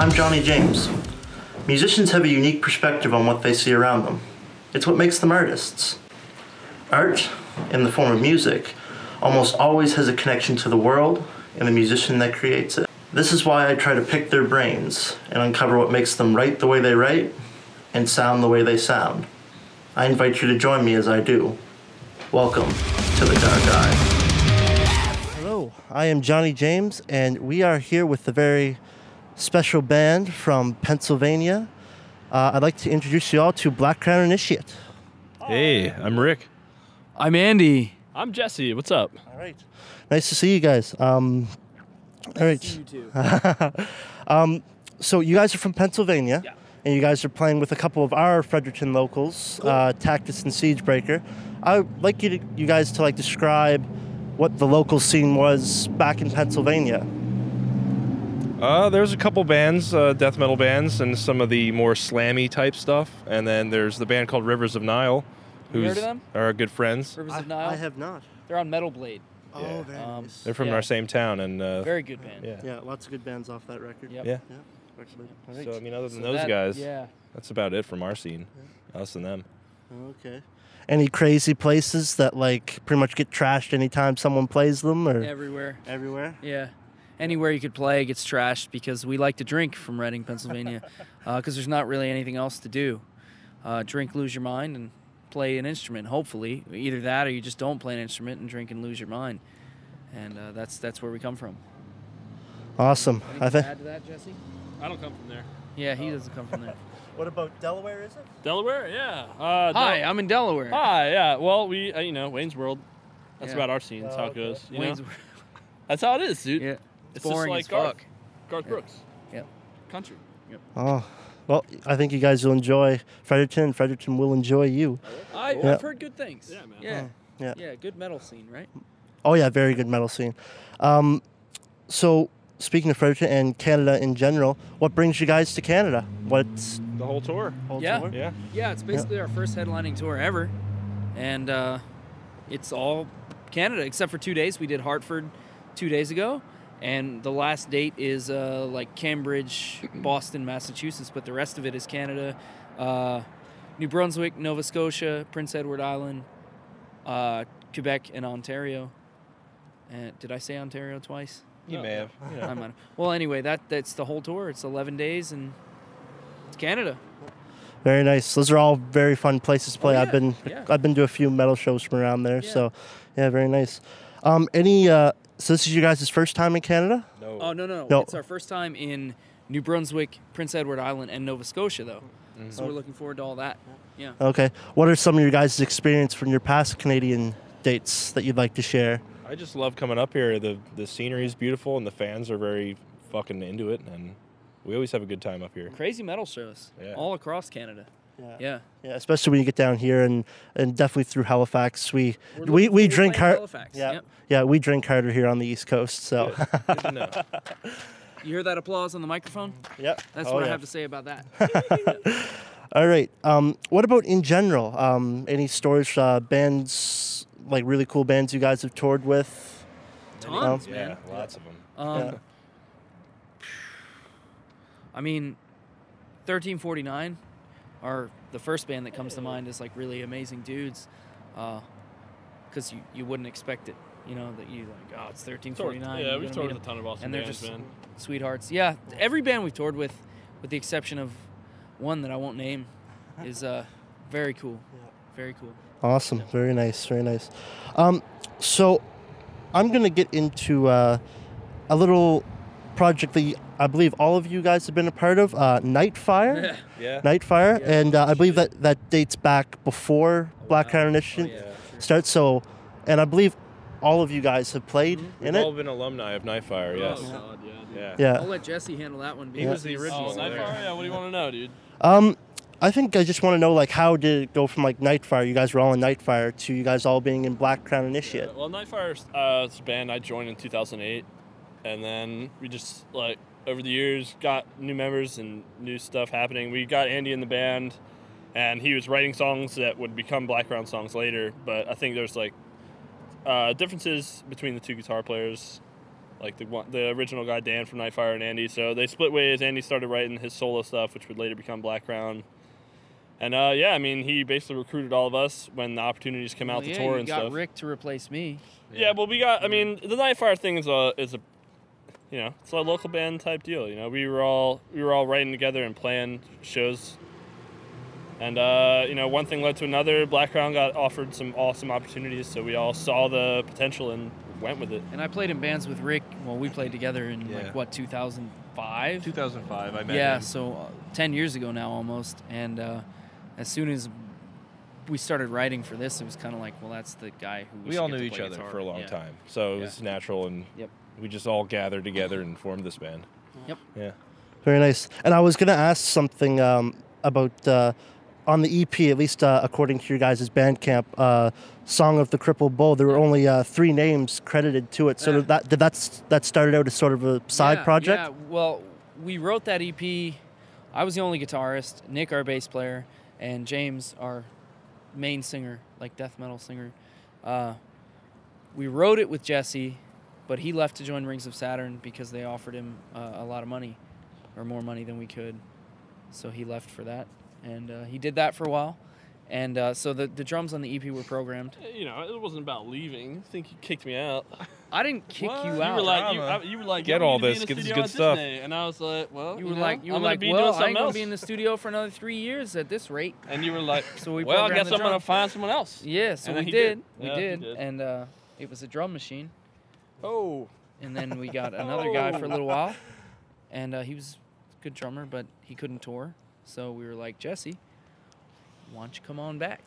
I'm Johnny James. Musicians have a unique perspective on what they see around them. It's what makes them artists. Art, in the form of music, almost always has a connection to the world and the musician that creates it. This is why I try to pick their brains and uncover what makes them write the way they write and sound the way they sound. I invite you to join me as I do. Welcome to the Dark Eye. Hello, I am Johnny James, and we are here with a very special band from Pennsylvania. I'd like to introduce you all to Black Crown Initiate. Hey, I'm Rick. I'm Andy. I'm Jesse. What's up? All right. Nice to see you guys. All right. See you too. So you guys are from Pennsylvania, Yeah. and you guys are playing with a couple of our Fredericton locals, Tactus and Siegebreaker. I'd like you guys to describe what the local scene was back in Pennsylvania. There's a couple bands, death metal bands, and some of the more slammy type stuff. And then there's the band called Rivers of Nile, You heard who's of them? our good friends. Rivers of Nile. I have not. They're on Metal Blade. Oh, very nice. They're from Yeah. our same town, and Very good band. yeah. Yeah, lots of good bands off that record. Yep. Yeah. Excellent. All right. So I mean, other than So those that- guys, Yeah. that's about it from our scene. Us and them. Okay. Any crazy places that pretty much get trashed anytime someone plays them, or Everywhere. everywhere? Yeah. Anywhere you could play gets trashed because we like to drink from Reading, Pennsylvania, because there's not really anything else to do. Drink, lose your mind, and play an instrument. Hopefully, either that or you just don't play an instrument and drink and lose your mind. And that's where we come from. Awesome. I Anything think. to add to that, Jesse? I don't come from there. Yeah, he doesn't come from there. What about Delaware? Is it? Delaware? Yeah. Hi, I'm in Delaware. Hi, yeah. Well, we, Wayne's World. That's Yeah. about our scene. That's how it okay. goes. You Wayne's, know? That's how it is, dude. yeah, It's boring just as like fuck. Garth Yeah. Brooks. Yep. Country. Oh, well, I think you guys will enjoy Fredericton. Fredericton will enjoy you. I've heard good things. Yeah, man. Yeah. Yeah. Yeah, good metal scene, right? Oh yeah, very good metal scene. So speaking of Fredericton and Canada in general, what brings you guys to Canada? What's The whole tour. whole Yeah. tour? Yeah. Yeah, it's basically our first headlining tour ever, and it's all Canada except for 2 days. We did Hartford 2 days ago, and the last date is Cambridge, Boston, Massachusetts, but the rest of it is Canada, New Brunswick, Nova Scotia, Prince Edward Island, Quebec, and Ontario. And did I say Ontario twice? You may have. You know. I might have. Well, anyway, that's the whole tour. It's 11 days, and it's Canada. Very nice. Those are all very fun places to play. Oh, I've been to a few metal shows from around there, Yeah. so yeah, very nice. So this is your guys' first time in Canada? No. Oh, no. No. It's our first time in New Brunswick, Prince Edward Island, and Nova Scotia, though. So we're looking forward to all that. Yeah. Okay. What are some of your guys' experience from your past Canadian dates that you'd like to share? I just love coming up here. The scenery is beautiful, and the fans are very fucking into it, and we always have a good time up here. Crazy metal shows Yeah. all across Canada. Yeah. Yeah, especially when you get down here and definitely through Halifax. We We're looking we forward to drink playing hard. Halifax. Yeah, Yep. yeah, we drink harder here on the East Coast. So Good to know. You hear that applause on the microphone? yeah, That's Oh, what yeah. I have to say about that. All right. What about in general? Any stories, bands, really cool bands you guys have toured with? Tons, Yeah, man. lots of them. Yeah. I mean, 1349 are the first band that comes to mind as really amazing dudes, because you wouldn't expect it. You know that it's 1349. Yeah, you're we've gonna toured meet with a ton of awesome and they're bands, just man. sweethearts. Yeah, every band we've toured with the exception of one that I won't name, is very cool. Very cool. Awesome. Very nice. Very nice. So I'm gonna get into a little project that I believe all of you guys have been a part of. Nightfire. Yeah. Nightfire, Yeah. and I believe that dates back before Black Crown Initiate starts. So, and I believe all of you guys have played in We've all it. been alumni of Nightfire, yes. Oh, God, yeah, dude. Yeah. Yeah. I'll let Jesse handle that one. He was the because original. Oh, Nightfire? Yeah, what do you want to know, dude? I think I just want to know how did it go from Nightfire? You guys were all in Nightfire to you guys all being in Black Crown Initiate. Well, Nightfire is a band I joined in 2008, and then we just over the years got new members and new stuff happening. We got Andy in the band, and he was writing songs that would become Black Crown songs later. But I think there's differences between the two guitar players. like the original guy Dan from Nightfire and Andy. So they split ways. Andy started writing his solo stuff, which would later become Black Crown. And yeah, I mean, he basically recruited all of us when the opportunities came out to tour and you got stuff. Rick to replace me. Yeah, well, we got. I mean, the Nightfire thing is a, you know, it's a local band type deal. You know, we were all writing together and playing shows. And you know, one thing led to another. Black Crown got offered some awesome opportunities, so we all saw the potential and went with it. And I played in bands with Rick. Well, we played together in Yeah. like what 2005. 2005, I met Yeah, him. so 10 years ago now almost. And as soon as we started writing for this, it was kind of like, well, that's the guy who We should all get knew to each play other guitar. for a long Yeah. time, so it Yeah. was natural, and Yep. we just all gathered together and formed this band. Yep. Yeah. Very nice. And I was going to ask something about on the EP, at least according to your guys' Bandcamp, Song of the Crippled Bull. There were only 3 names credited to it. So Yeah. that started out as sort of a side project. Yeah, well, we wrote that EP. I was the only guitarist, Nick, our bass player, and James, our main singer, like death metal singer. We wrote it with Jesse, but he left to join Rings of Saturn because they offered him a lot of money, or more money than we could. So he left for that, and he did that for a while. And so the drums on the EP were programmed. You know, it wasn't about leaving. I think you kicked me out. I didn't kick What? you You out. were like, Drama. you were like, Get "Yeah, we all need to be this, in the get this studio good on stuff." day." And I was like, well, You were know, like, I'm gonna be well, doing I something ain't gonna else. be in the studio for another 3 years at this rate. And you were like, So we well, I programmed guess the I'm gonna drum. find someone else. Yeah, so And then we he did. did. We Yeah, he did. did. And it was a drum machine. Oh. And then we got another guy for a little while. And he was a good drummer, but he couldn't tour. So we were like, Jesse, why don't you come on back?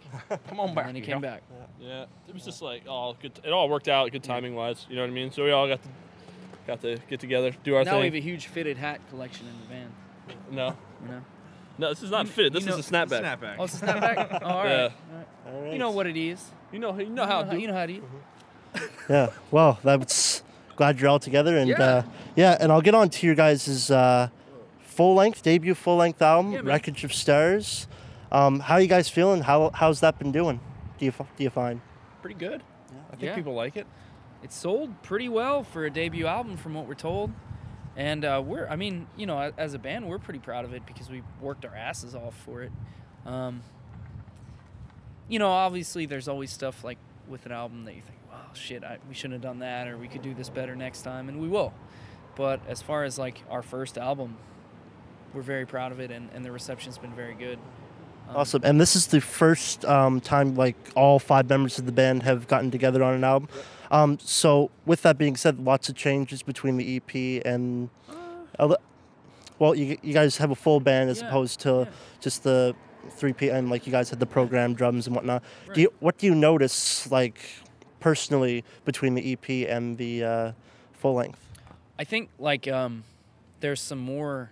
Come on back. And he you came know? back. Yeah, it was just like all good. It all worked out good timing wise. You know what I mean? So we all got to get together, do our Now we have thing. a huge fitted hat collection in the van. No, You know? no, this is not fit. This you is a snapback. Oh, it's a snapback? Oh, all right. Yeah. All right. You know what it is. You know how You know how to eat. Yeah. Well, that's glad you're all together, and Yeah. and I'll get on to your guys' debut full length album, Yeah, man. Wreckage of Stars. How are you guys feeling? How's that been doing? Do you find? Pretty good. I think Yeah. people like it. It sold pretty well for a debut album from what we're told. And I mean, you know, as a band, we're pretty proud of it because we worked our asses off for it. You know, obviously there's always stuff like with an album that you think, wow, shit, we shouldn't have done that, or we could do this better next time, and we will. But as far as like our first album, we're very proud of it, and the reception's been very good. Awesome. And this is the first time like all 5 members of the band have gotten together on an album. So with that being said, lots of changes between the EP and well, you guys have a full band as Yeah, opposed to yeah. just the 3 and like you guys had the programmed drums and whatnot. Right. What do you notice like personally between the EP and the full length? I think like there's some more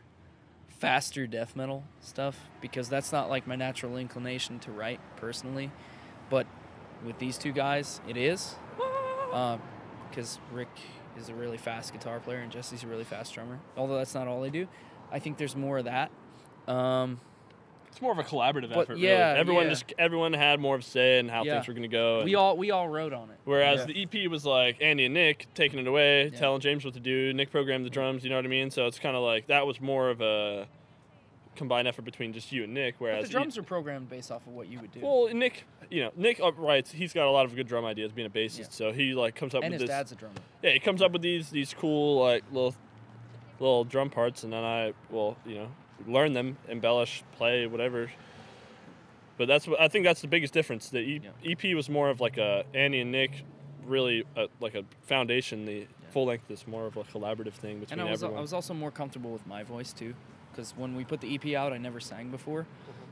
faster death metal stuff because that's not like my natural inclination to write personally, but with these 2 guys it is because Rick is a really fast guitar player and Jesse's a really fast drummer, although that's not all they do. I think there's more of that. It's more of a collaborative But effort. yeah, really. yeah. Everyone had more of a say in how Yeah. things were gonna go. we all wrote on it. Whereas Yeah. the EP was like Andy and Nick taking it away, Yeah. telling James what to do. Nick programmed the drums. You know what I mean? So it's kind of like that was more of a combined effort between just you and Nick. But Whereas the drums are programmed based off of what you would do. well, Nick, you know, Nick writes. He's got a lot of good drum ideas, being a bassist. Yeah. So he like comes up and with his this. dad's a drummer. Yeah, he comes up with these cool like little drum parts, and then I will learn them, embellish, play, whatever. But I think that's the biggest difference. The EP was more of like a Andy and Nick, really like a foundation. The full length is more of a collaborative thing between And I everyone. was also more comfortable with my voice too, because when we put the EP out, I never sang before,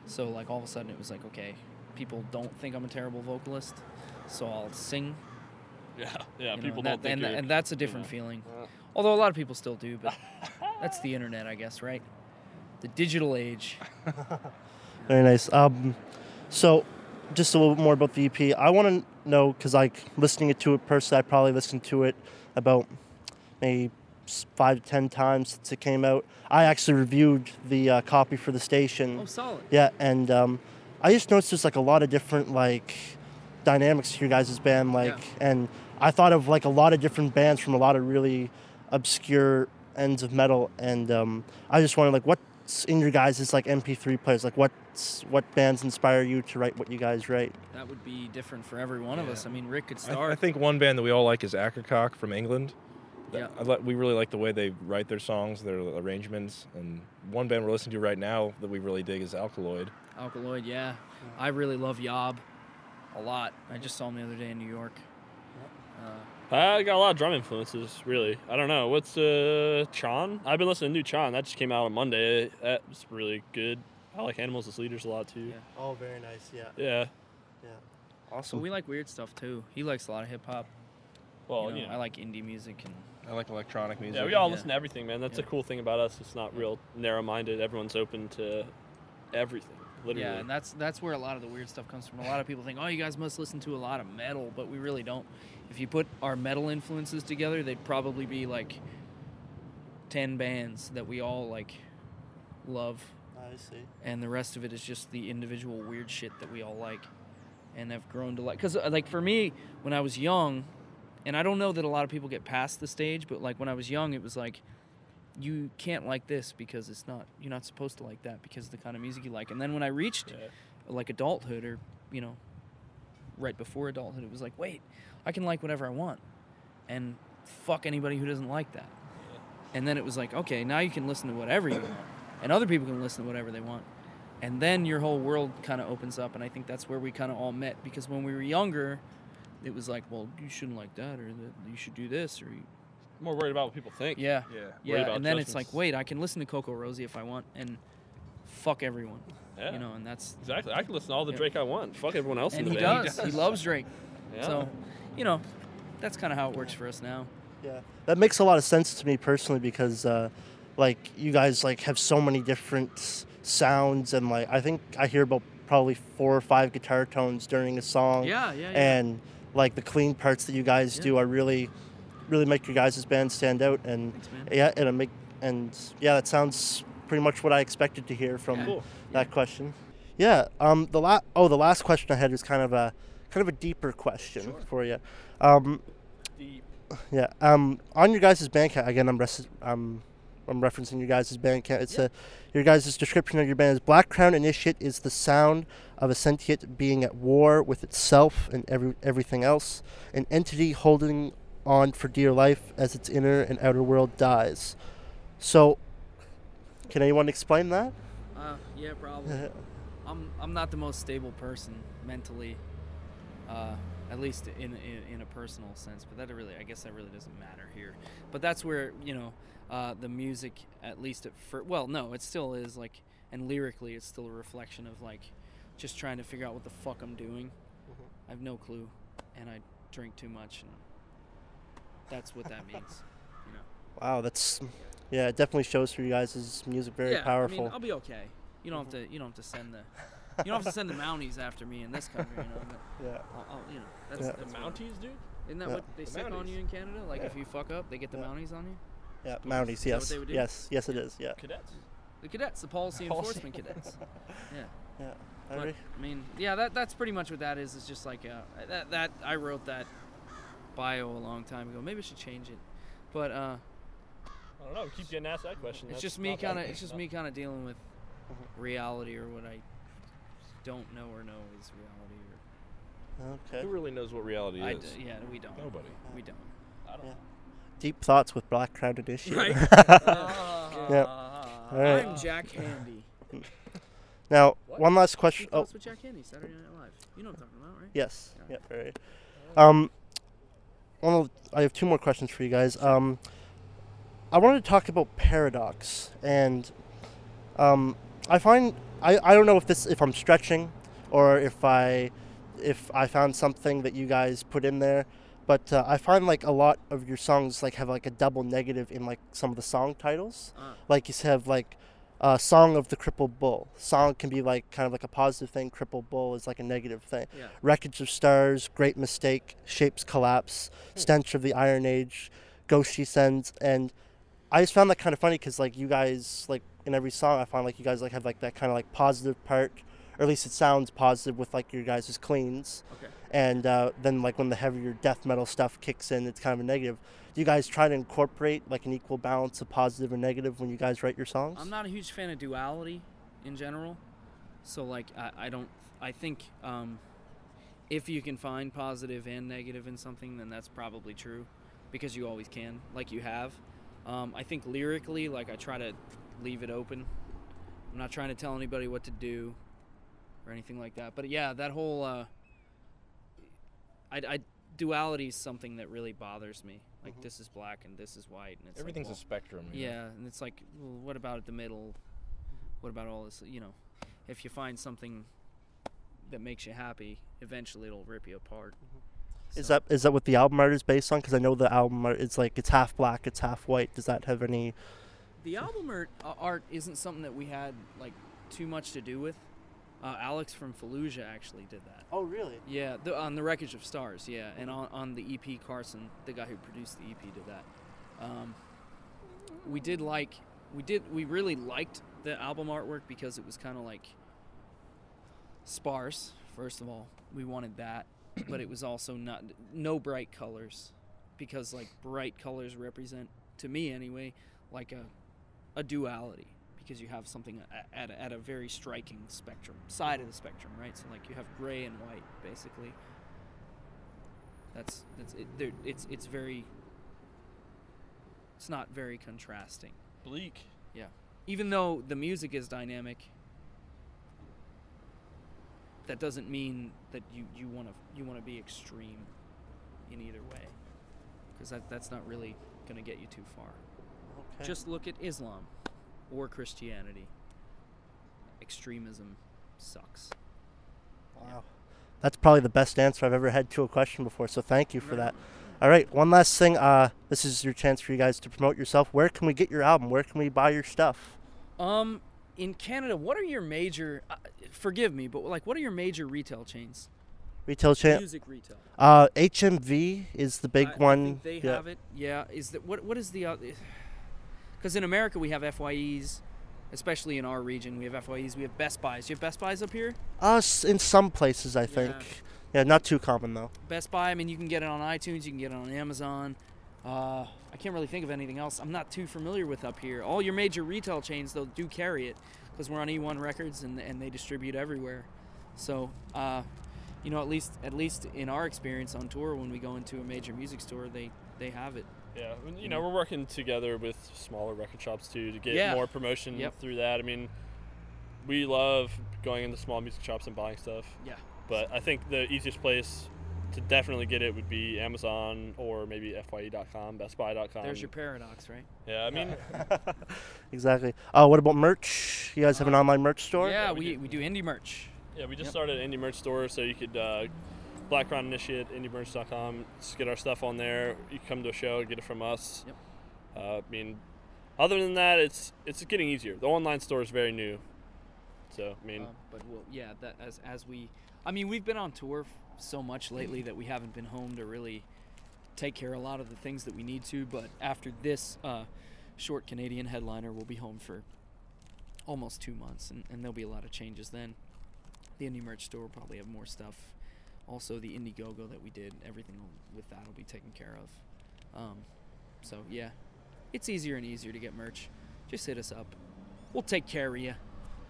so like all of a sudden it was like, okay, people don't think I'm a terrible vocalist, so I'll sing. yeah, you know, people and don't think and that's a different know. feeling. Yeah. Although a lot of people still do, but that's the internet, I guess, right? The digital age. Very nice. So just a little bit more about the EP. I want to know, because like listening to it personally, I probably listened to it about maybe 5 to 10 times since it came out. I actually reviewed the copy for the station. Oh, solid. Yeah, and I just noticed there's like a lot of different like dynamics to your guys' band, like, Yeah. and I thought of like a lot of different bands from a lot of really obscure ends of metal, and I just wonder, like, what's in your guys' like MP3 players? Like, what bands inspire you to write what you guys write? That would be different for every one of us. I mean, Rick could I start. think one band that we all like is Ackercock from England. Yeah. We really like the way they write their songs, their arrangements, and one band we're listening to right now that we really dig is Alkaloid. Alkaloid, yeah. I really love Yob a lot. I just saw him the other day in New York. I got a lot of drum influences, really. I don't know. What's Chon? I've been listening to new Chon. That just came out on Monday. That's really good. I like Animals as Leaders a lot, too. Yeah. Oh, very nice. Yeah. Yeah. Yeah. So Awesome. we like weird stuff too. He likes a lot of hip hop. Well, I like indie music and I like electronic music. yeah, we all Yeah. listen to everything, man. That's Yeah. a cool thing about us. It's not real narrow-minded. Everyone's open to everything, literally. yeah, and that's where a lot of the weird stuff comes from. A lot of people think, oh, you guys must listen to a lot of metal, but we really don't. If you put our metal influences together, they'd probably be like 10 bands that we all like love, I see. and the rest of it is just the individual weird shit that we all like and have grown to like. Because like for me, when I was young, and I don't know that a lot of people get past the stage, but like when I was young, it was like, you can't like this because you're not supposed to like that because of the kind of music you like. And then when I reached Yeah. like adulthood, or right before adulthood, it was like, wait, I can like whatever I want, and fuck anybody who doesn't like that. And then it was like, okay, now you can listen to whatever you want, and other people can listen to whatever they want, and then your whole world kind of opens up. And I think that's where we kind of all met, because when we were younger, it was like, well, you shouldn't like that, or that you should do this, or More worried about what people think. yeah. Worried about And then it's like, judgments. wait, I can listen to Coco Rosie if I want, and fuck everyone. Yeah. And that's Exactly. I can listen to all the Yeah. Drake I want. Fuck everyone else and in he the band. does. He loves Drake. Yeah. So, that's kind of how it works for us now. Yeah, that makes a lot of sense to me personally, because like you guys like have so many different sounds, and like I think I hear about probably 4 or 5 guitar tones during a song. Yeah. And like the clean parts that you guys do are really make your guys' band stand out. And Thanks, man. that sounds pretty much what I expected to hear from Cool. that question. Yeah. The last question I had was kind of a deeper question for you. Deep. Yeah. On your guys' Bandcamp, again, I'm referencing your guys' Bandcamp. It's your guys' description of your band is: Black Crown Initiate is the sound of a sentient being at war with itself and everything else, an entity holding on for dear life as its inner and outer world dies. So, can anyone explain that? Yeah, probably. I'm not the most stable person mentally, at least in a personal sense. But I guess that really doesn't matter here. But that's where the music, at least it still is like, and lyrically, it's still a reflection of like, just trying to figure out what the fuck I'm doing. I have no clue, and I drink too much, and that's what that means. Wow, it definitely shows for you guys' music very powerful. I mean, I'll be okay. You don't have to send the Mounties after me in this country, But Yeah. that's Yeah. that's The what- Mounties, dude? Isn't that Yeah. what they The stick on Mounties. you in Canada? Like if you fuck up, they get the Yeah. Mounties on you. Yeah, Is Mounties, that what yes. they would do? Yes, it is, yeah. Cadets. The cadets, the policy enforcement cadets. Yeah. Yeah. But, I mean, that's pretty much what that is. It's just like that. I wrote that bio a long time ago. Maybe I should change it, but I don't know. Keep getting asked that question. it's That's just me not bad. kind of dealing with reality, or what I don't know or know is reality. Okay. Who really knows what reality Or is? we don't. Nobody. We don't. I don't Yeah. know. Deep thoughts with Black Crown Initiate. Right. Yeah. All right. I'm Jack Handy. Now, What? one last question. Deep Oh, Thoughts with Jack Handy, Saturday Night Live. You know what I'm talking about, right? yes. Yeah. Yeah. All right. I have 2 more questions for you guys. I wanted to talk about Paradox, and I find I don't know if I'm stretching, or if I found something that you guys put in there, but I find like a lot of your songs like have like a double negative in like some of the song titles. Like you have like Song of the Crippled Bull. Song can be like kind of like a positive thing. Crippled Bull is like a negative thing. Yeah. Wreckage of Stars, Great Mistake, Shapes Collapse, Stench of the Iron Age, Ghost She Sends, and I just found that kind of funny because like you guys like in every song I find like you guys like have like that kind of like positive part or at least it sounds positive with like your guys' cleans. Okay. And then like when the heavier death metal stuff kicks in, it's kind of a negative. Do you guys try to incorporate like an equal balance of positive and negative when you guys write your songs? I'm not a huge fan of duality in general. So like I think if you can find positive and negative in something, then that's probably true, because you always can, like you have. I think lyrically, like I try to leave it open. I'm not trying to tell anybody what to do or anything like that. But yeah, that whole duality is something that really bothers me. Like this is black and this is white, and it's Everything's like, a spectrum. you know? yeah, and it's like, well, what about the middle? What about all this? You know, if you find something that makes you happy, eventually it'll rip you apart. Is So- that what the album art is based on? Because I know the album art, it's like it's half black, it's half white. Does that have any? The album art isn't something that we had like too much to do with. Alex from Fallujah actually did that. Oh, really? Yeah, on the Wreckage of Stars, yeah, and on the EP, Carson, the guy who produced the EP, did that. We really liked the album artwork because it was kind of like sparse. First of all, we wanted that, but it was also no bright colors, because like bright colors represent, to me anyway, like a duality. Because you have something at a very striking side of the spectrum, right? So like you have gray and white, basically. That's it. It's very. It's not very contrasting. Bleak. Yeah. Even though the music is dynamic, that doesn't mean that you want to be extreme in either way, because that's not really going to get you too far. Okay. Just look at Islam or Christianity. Extremism sucks. Wow. That's probably the best answer I've ever had to a question before, so thank you for that. All right, one last thing. This is your chance for you guys to promote yourself. Where can we get your album? Where can we buy your stuff? In Canada, what are your major, forgive me, but like what are your major retail chains? Retail chain? Music retail. HMV is the big one. I think they have it. Yeah. Is that what is the because in America we have FYEs, especially in our region we have FYEs, we have Best Buys. Do you have Best Buys up here? Us in some places, I think. Yeah, not too common though. Best Buy, I mean, you can get it on iTunes, you can get it on Amazon. I can't really think of anything else I'm not too familiar with up here. All your major retail chains, though, do carry it, because we're on E1 Records and they distribute everywhere. So, you know, at least in our experience on tour, when we go into a major music store, they have it. Yeah, you know, we're working together with smaller record shops too to get more promotion through that. I mean, we love going into small music shops and buying stuff. Yeah. But I think the easiest place to definitely get it would be Amazon or maybe FYE.com, BestBuy.com. There's your paradox, right? Yeah, I mean. Exactly. What about merch? You guys have an online merch store? Yeah, we do indie merch. Yeah, we just started an indie merch store, so you could Black Crown Initiate, indiemerch.com, just get our stuff on there. You can come to a show, get it from us. Yep. I mean, other than that, it's getting easier. The online store is very new, so I mean. But yeah, that as we, I mean, we've been on tour so much lately that we haven't been home to really take care of a lot of the things that we need to. But after this short Canadian headliner, we'll be home for almost 2 months, and there'll be a lot of changes then. The indie merch store will probably have more stuff. Also, the Indiegogo that we did, everything with that will be taken care of. So yeah, it's easier and easier to get merch. Just hit us up. We'll take care of you.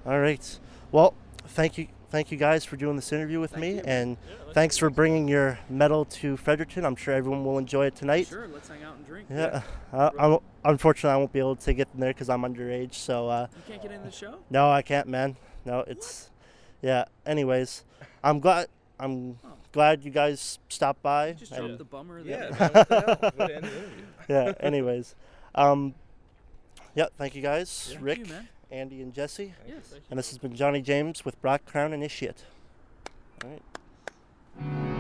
All right. Well, thank you guys for doing this interview with me, and thanks for bringing your metal to Fredericton. I'm sure everyone will enjoy it tonight. Sure, let's hang out and drink. Yeah. Unfortunately, I won't be able to get in there because I'm underage. So. You can't get in the show? No, I can't, man. No, it's. Yeah. Anyways, I'm glad you guys stopped by. You just dropped the bummer. Yeah. Anyways, yeah. Thank you guys, Yeah. Rick, Thank you, man. Andy, and Jesse. Yes. And this has been Johnny James with Black Crown Initiate. All right.